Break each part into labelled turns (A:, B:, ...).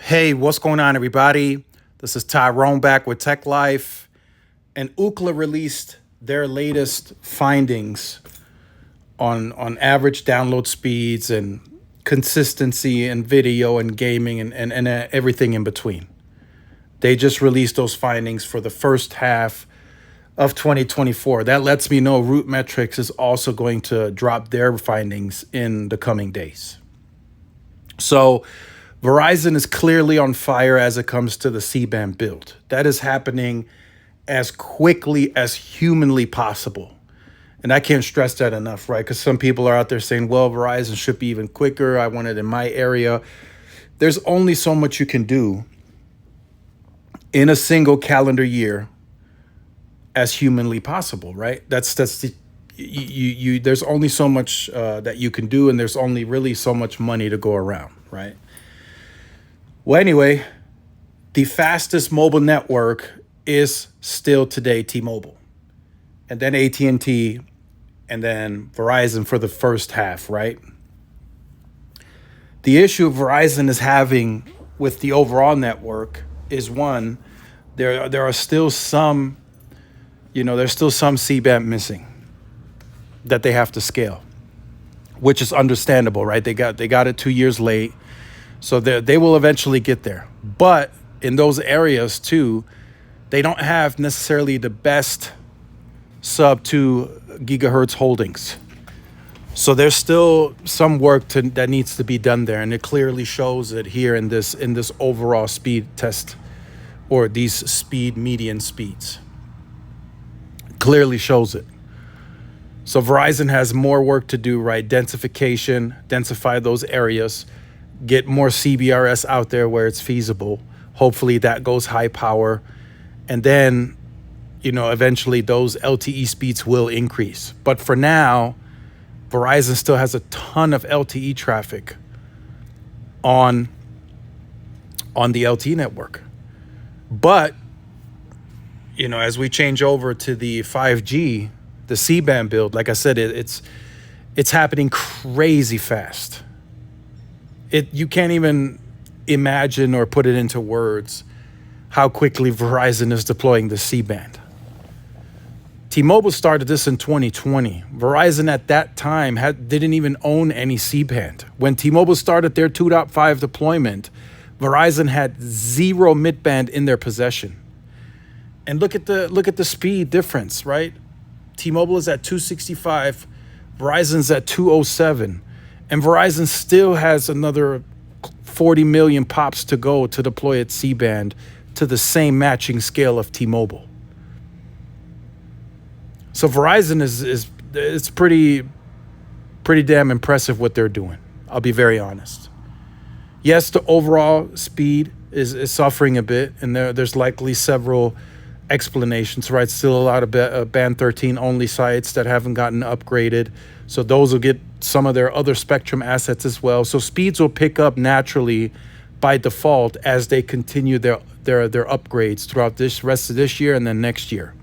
A: Hey, what's going on, everybody? This is Tyrone back with Tech Life. And Ookla released their latest findings on average download speeds and consistency in video and gaming and everything in between. They just released those findings for the first half of 2024. That lets me know Root Metrics is also going to drop their findings in the coming days. So Verizon is clearly on fire as it comes to the C-band build. That is happening as quickly as humanly possible. And I can't stress that enough, right? Because some people are out there saying, well, Verizon should be even quicker. I want it in my area. There's only so much you can do in a single calendar year as humanly possible, right? That's the there's only so much that you can do, and there's only really so much money to go around, right? Well, anyway, the fastest mobile network is still today T-Mobile, and then AT&T, and then Verizon for the first half, right? The issue Verizon is having with the overall network is, one, there are still some, there's still some C-band missing that they have to scale, which is understandable, right? They got it 2 years late. So they will eventually get there. But in those areas, too, they don't have necessarily the best sub 2 gigahertz holdings. So there's still some work that needs to be done there. And it clearly shows it here in this overall speed test, or these speed median speeds. Clearly shows it. So Verizon has more work to do, right? Densify those areas, get more CBRS out there where it's feasible. Hopefully that goes high power. And then, eventually those LTE speeds will increase. But for now, Verizon still has a ton of LTE traffic on the LTE network. But, as we change over to the 5G, the C-band build, like I said, it's happening crazy fast. You can't even imagine or put it into words how quickly Verizon is deploying the C-band. T-Mobile started this in 2020. Verizon at that time didn't even own any C-band. When T-Mobile started their 2.5 deployment, Verizon had 0 mid-band in their possession. And look at the speed difference, right? T-Mobile is at 265, Verizon's at 207. And Verizon still has another 40 million pops to go to deploy its C-band to the same matching scale of T-Mobile. So Verizon it's pretty damn impressive what they're doing. I'll be very honest. Yes, the overall speed is suffering a bit, and there's likely several explanations, right? Still a lot of band 13 only sites that haven't gotten upgraded. So those will get some of their other spectrum assets as well. So speeds will pick up naturally by default as they continue their upgrades throughout this rest of this year and then next year.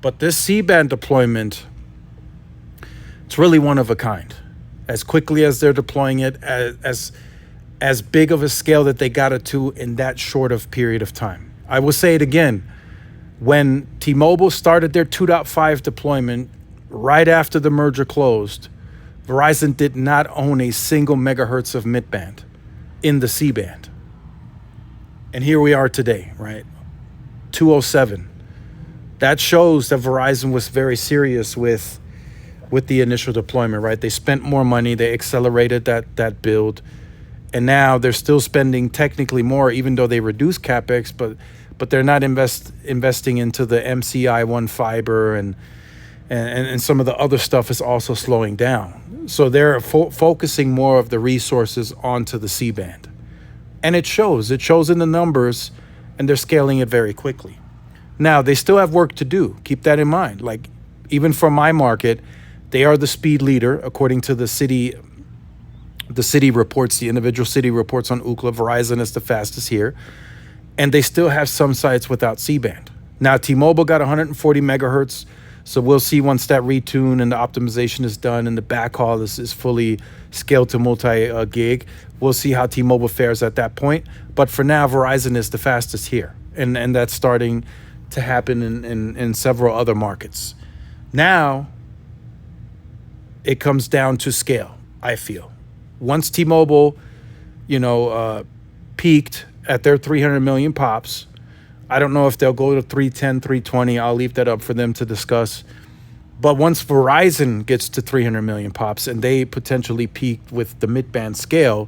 A: But this C-band deployment, it's really one of a kind. As quickly as they're deploying it, as big of a scale that they got it to in that short of period of time. I will say it again. When T-Mobile started their 2.5 deployment right after the merger closed, Verizon did not own a single megahertz of mid-band in the C-band. And here we are today, right? 207. That shows that Verizon was very serious with the initial deployment, right? They spent more money, they accelerated that build, and now they're still spending technically more, even though they reduced CapEx, but they're not investing into the MCI1 fiber, and some of the other stuff is also slowing down. So they're focusing more of the resources onto the C-band. And it shows in the numbers, and they're scaling it very quickly. Now, they still have work to do. Keep that in mind. Like, even for my market, they are the speed leader, according to the city reports, the individual city reports on Ookla. Verizon is the fastest here. And they still have some sites without C-band. Now, T-Mobile got 140 megahertz, So we'll see once that retune and the optimization is done and the backhaul is fully scaled to multi gig. We'll see how T-Mobile fares at that point. But for now, Verizon is the fastest here, and that's starting to happen in several other markets. Now it comes down to scale, I feel. Once T-Mobile, peaked at their 300 million pops, I don't know if they'll go to 310, 320. I'll leave that up for them to discuss. But once Verizon gets to 300 million pops and they potentially peak with the mid-band scale,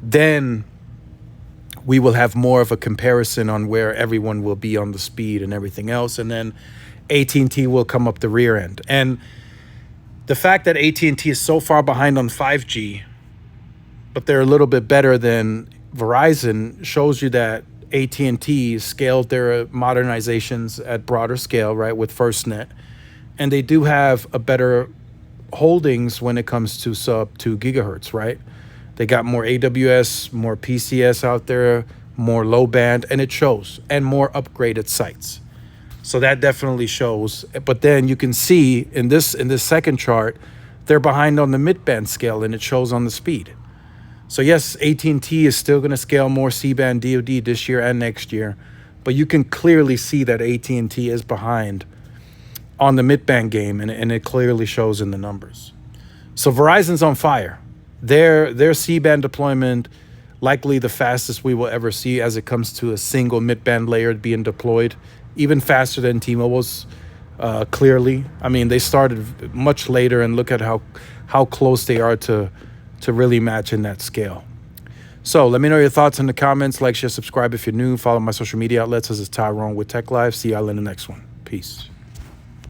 A: then we will have more of a comparison on where everyone will be on the speed and everything else. And then AT&T will come up the rear end. And the fact that AT&T is so far behind on 5G, but they're a little bit better than Verizon, shows you that AT&T scaled their modernizations at broader scale, right, with FirstNet. And they do have a better holdings when it comes to sub 2 gigahertz, right? They got more AWS, more PCS out there, more low band, and it shows, and more upgraded sites. So that definitely shows. But then you can see in this second chart, they're behind on the mid-band scale, and it shows on the speed. So yes, AT&T is still going to scale more C-band DoD this year and next year, but you can clearly see that AT&T is behind on the mid-band game, and it clearly shows in the numbers. So Verizon's on fire. Their C-band deployment, likely the fastest we will ever see as it comes to a single mid-band layer being deployed, even faster than T-Mobile's, clearly. I mean, they started much later, and look at how close they are to really match in that scale. So let me know your thoughts in the comments. Like, share, subscribe if you're new. Follow my social media outlets. This is Tyrone with Tech Live. See y'all in the next one. Peace.